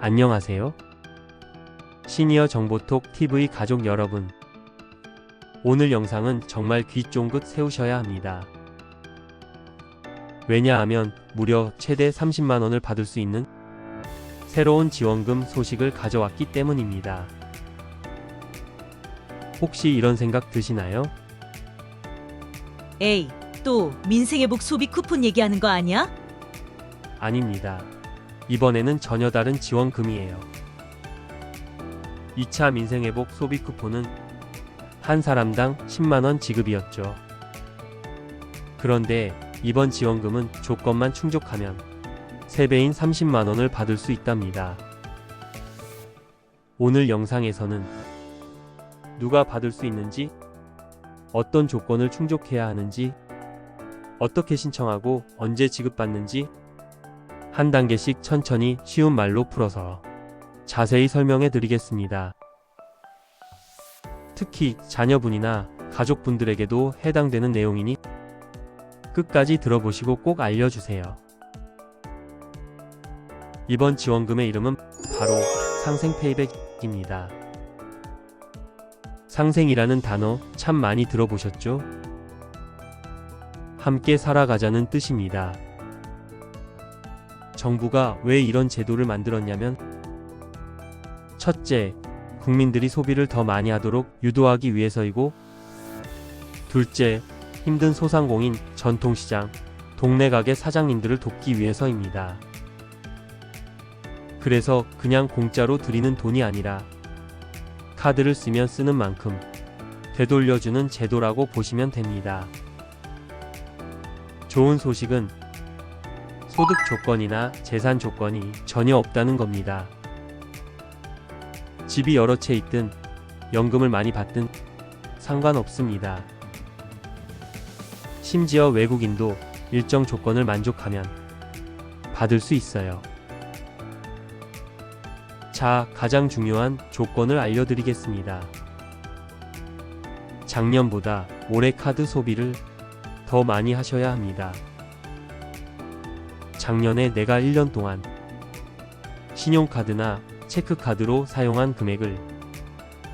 안녕하세요. 시니어 정보톡 TV 가족 여러분. 오늘 영상은 정말 귀 쫑긋 세우셔야 합니다. 왜냐하면 무려 최대 30만원을 받을 수 있는 새로운 지원금 소식을 가져왔기 때문입니다. 혹시 이런 생각 드시나요? 에이, 또 민생회복 소비 쿠폰 얘기하는 거 아니야? 아닙니다. 이번에는 전혀 다른 지원금이에요. 2차 민생회복 소비 쿠폰은 한 사람당 10만원 지급이었죠. 그런데 이번 지원금은 조건만 충족하면 3배인 30만원을 받을 수 있답니다. 오늘 영상에서는 누가 받을 수 있는지, 어떤 조건을 충족해야 하는지, 어떻게 신청하고 언제 지급받는지 한 단계씩 천천히 쉬운 말로 풀어서 자세히 설명해 드리겠습니다. 특히 자녀분이나 가족분들에게도 해당되는 내용이니 끝까지 들어보시고 꼭 알려주세요. 이번 지원금의 이름은 바로 상생 페이백입니다. 상생이라는 단어 참 많이 들어보셨죠? 함께 살아가자는 뜻입니다. 정부가 왜 이런 제도를 만들었냐면, 첫째, 국민들이 소비를 더 많이 하도록 유도하기 위해서이고, 둘째, 힘든 소상공인, 전통시장, 동네 가게 사장님들을 돕기 위해서입니다. 그래서 그냥 공짜로 드리는 돈이 아니라 카드를 쓰면 쓰는 만큼 되돌려주는 제도라고 보시면 됩니다. 좋은 소식은 소득 조건이나 재산 조건이 전혀 없다는 겁니다. 집이 여러 채 있든 연금을 많이 받든 상관없습니다. 심지어 외국인도 일정 조건을 만족하면 받을 수 있어요. 자, 가장 중요한 조건을 알려드리겠습니다. 작년보다 올해 카드 소비를 더 많이 하셔야 합니다. 작년에 내가 1년 동안 신용카드나 체크카드로 사용한 금액을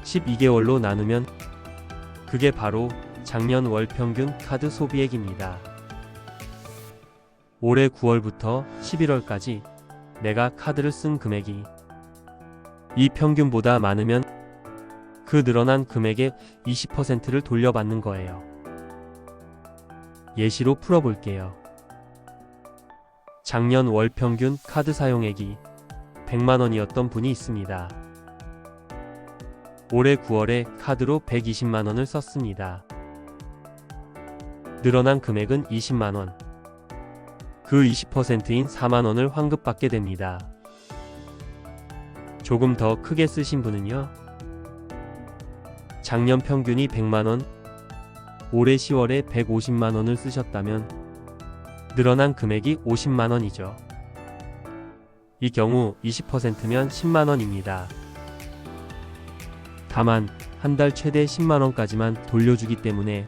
12개월로 나누면 그게 바로 작년 월 평균 카드 소비액입니다. 올해 9월부터 11월까지 내가 카드를 쓴 금액이 이 평균보다 많으면 그 늘어난 금액의 20%를 돌려받는 거예요. 예시로 풀어볼게요. 작년 월 평균 카드 사용액이 100만원이었던 분이 있습니다. 올해 9월에 카드로 120만원을 썼습니다. 늘어난 금액은 20만원. 그 20%인 4만원을 환급받게 됩니다. 조금 더 크게 쓰신 분은요, 작년 평균이 100만원, 올해 10월에 150만원을 쓰셨다면 늘어난 금액이 50만원이죠. 이 경우 20%면 10만원입니다. 다만 한 달 최대 10만원까지만 돌려주기 때문에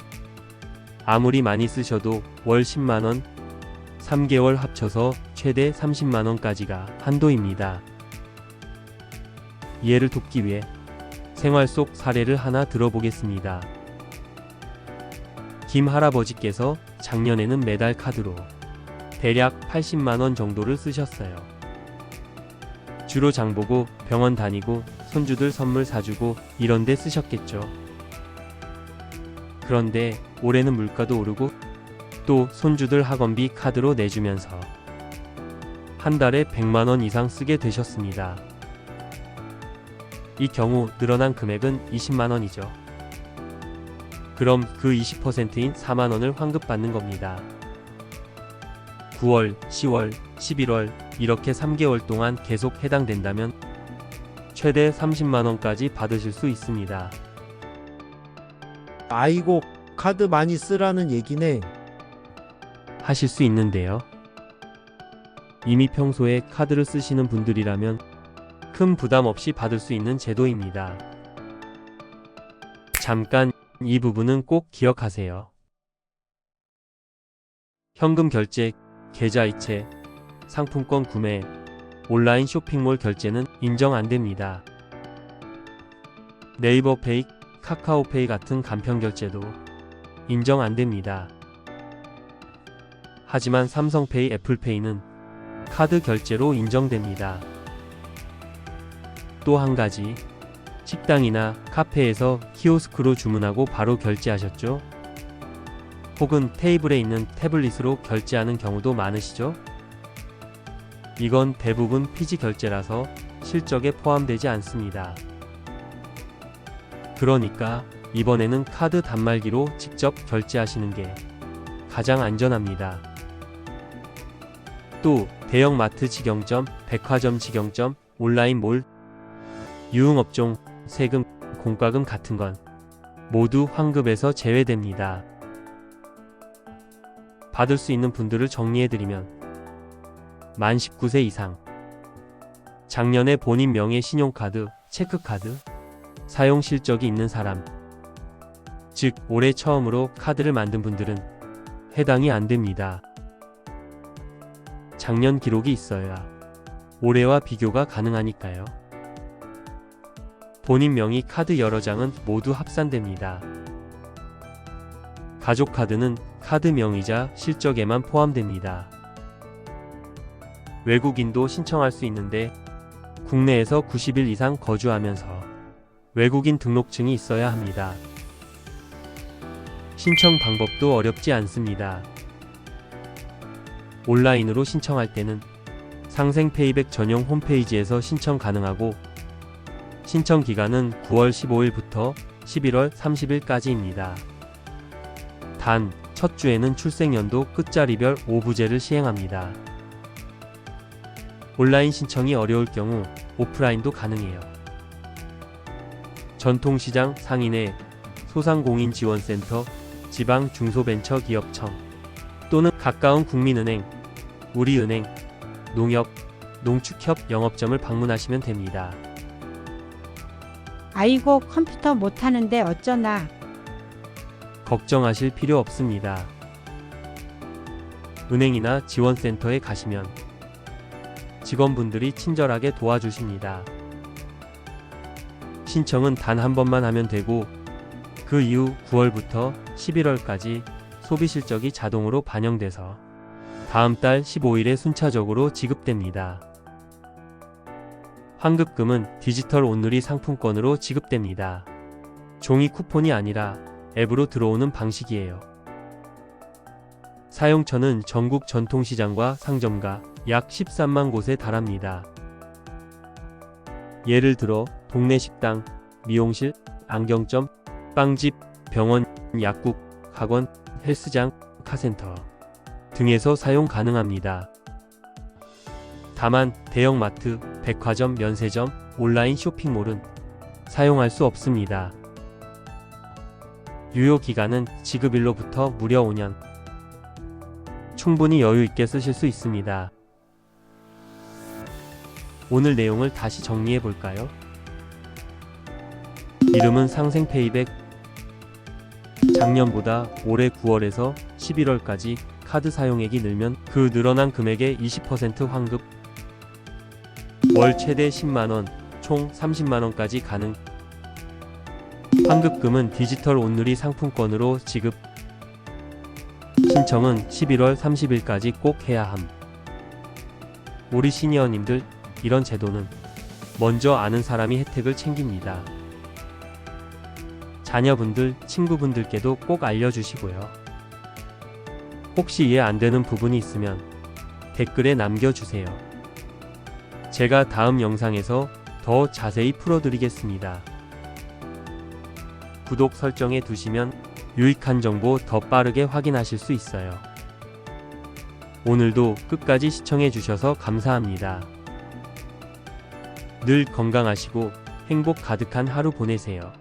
아무리 많이 쓰셔도 월 10만원, 3개월 합쳐서 최대 30만원까지가 한도입니다. 이해를 돕기 위해 생활 속 사례를 하나 들어보겠습니다. 김 할아버지께서 작년에는 매달 카드로 대략 80만원 정도를 쓰셨어요. 주로 장보고 병원 다니고 손주들 선물 사주고 이런 데 쓰셨겠죠. 그런데 올해는 물가도 오르고 또 손주들 학원비 카드로 내주면서 한 달에 100만원 이상 쓰게 되셨습니다. 이 경우 늘어난 금액은 20만원이죠. 그럼 그 20%인 4만원을 환급받는 겁니다. 9월, 10월, 11월 이렇게 3개월 동안 계속 해당된다면 최대 30만원까지 받으실 수 있습니다. 아이고, 카드 많이 쓰라는 얘기네. 하실 수 있는데요. 이미 평소에 카드를 쓰시는 분들이라면 큰 부담 없이 받을 수 있는 제도입니다. 잠깐 이 부분은 꼭 기억하세요. 현금 결제, 계좌이체, 상품권 구매, 온라인 쇼핑몰 결제는 인정 안 됩니다. 네이버 페이, 카카오페이 같은 간편 결제도 인정 안 됩니다. 하지만 삼성페이, 애플페이는 카드 결제로 인정됩니다. 또 한 가지, 식당이나 카페에서 키오스크로 주문하고 바로 결제하셨죠? 혹은 테이블에 있는 태블릿으로 결제하는 경우도 많으시죠? 이건 대부분 피지 결제라서 실적에 포함되지 않습니다. 그러니까 이번에는 카드 단말기로 직접 결제하시는 게 가장 안전합니다. 또 대형 마트 직영점, 백화점 직영점, 온라인몰, 유흥업종, 세금, 공과금 같은 건 모두 환급에서 제외됩니다. 받을 수 있는 분들을 정리해드리면 만 19세 이상, 작년에 본인 명의 신용카드, 체크카드, 사용 실적이 있는 사람, 즉 올해 처음으로 카드를 만든 분들은 해당이 안 됩니다. 작년 기록이 있어야 올해와 비교가 가능하니까요. 본인 명의 카드 여러 장은 모두 합산됩니다. 가족 카드는 카드 명의자 실적에만 포함됩니다. 외국인도 신청할 수 있는데 국내에서 90일 이상 거주하면서 외국인 등록증이 있어야 합니다. 신청 방법도 어렵지 않습니다. 온라인으로 신청할 때는 상생페이백 전용 홈페이지에서 신청 가능하고 신청 기간은 9월 15일부터 11월 30일까지입니다. 단, 첫 주에는 출생연도 끝자리별 5부제를 시행합니다. 온라인 신청이 어려울 경우 오프라인도 가능해요. 전통시장 상인회, 소상공인지원센터, 지방중소벤처기업청 또는 가까운 국민은행, 우리은행, 농협, 농축협 영업점을 방문하시면 됩니다. 아이고 컴퓨터 못하는데 어쩌나. 걱정하실 필요 없습니다. 은행이나 지원센터에 가시면 직원분들이 친절하게 도와주십니다. 신청은 단 한 번만 하면 되고 그 이후 9월부터 11월까지 소비 실적이 자동으로 반영돼서 다음 달 15일에 순차적으로 지급됩니다. 환급금은 디지털 온누리 상품권으로 지급됩니다. 종이 쿠폰이 아니라 앱으로 들어오는 방식이에요. 사용처는 전국 전통시장과 상점가 약 13만 곳에 달합니다. 예를 들어 동네 식당, 미용실, 안경점, 빵집, 병원, 약국, 학원, 헬스장, 카센터 등에서 사용 가능합니다. 다만 대형마트, 백화점, 면세점, 온라인 쇼핑몰은 사용할 수 없습니다. 유효기간은 지급일로부터 무려 5년. 충분히 여유있게 쓰실 수 있습니다. 오늘 내용을 다시 정리해 볼까요? 이름은 상생페이백. 작년보다 올해 9월에서 11월까지 카드 사용액이 늘면 그 늘어난 금액의 20% 환급. 월 최대 10만원, 총 30만원까지 가능. 환급금은 디지털 온누리 상품권으로 지급. 신청은 11월 30일까지 꼭 해야 함. 우리 시니어님들, 이런 제도는 먼저 아는 사람이 혜택을 챙깁니다. 자녀분들, 친구분들께도 꼭 알려주시고요. 혹시 이해 안 되는 부분이 있으면 댓글에 남겨주세요. 제가 다음 영상에서 더 자세히 풀어드리겠습니다. 구독 설정해 두시면 유익한 정보 더 빠르게 확인하실 수 있어요. 오늘도 끝까지 시청해 주셔서 감사합니다. 늘 건강하시고 행복 가득한 하루 보내세요.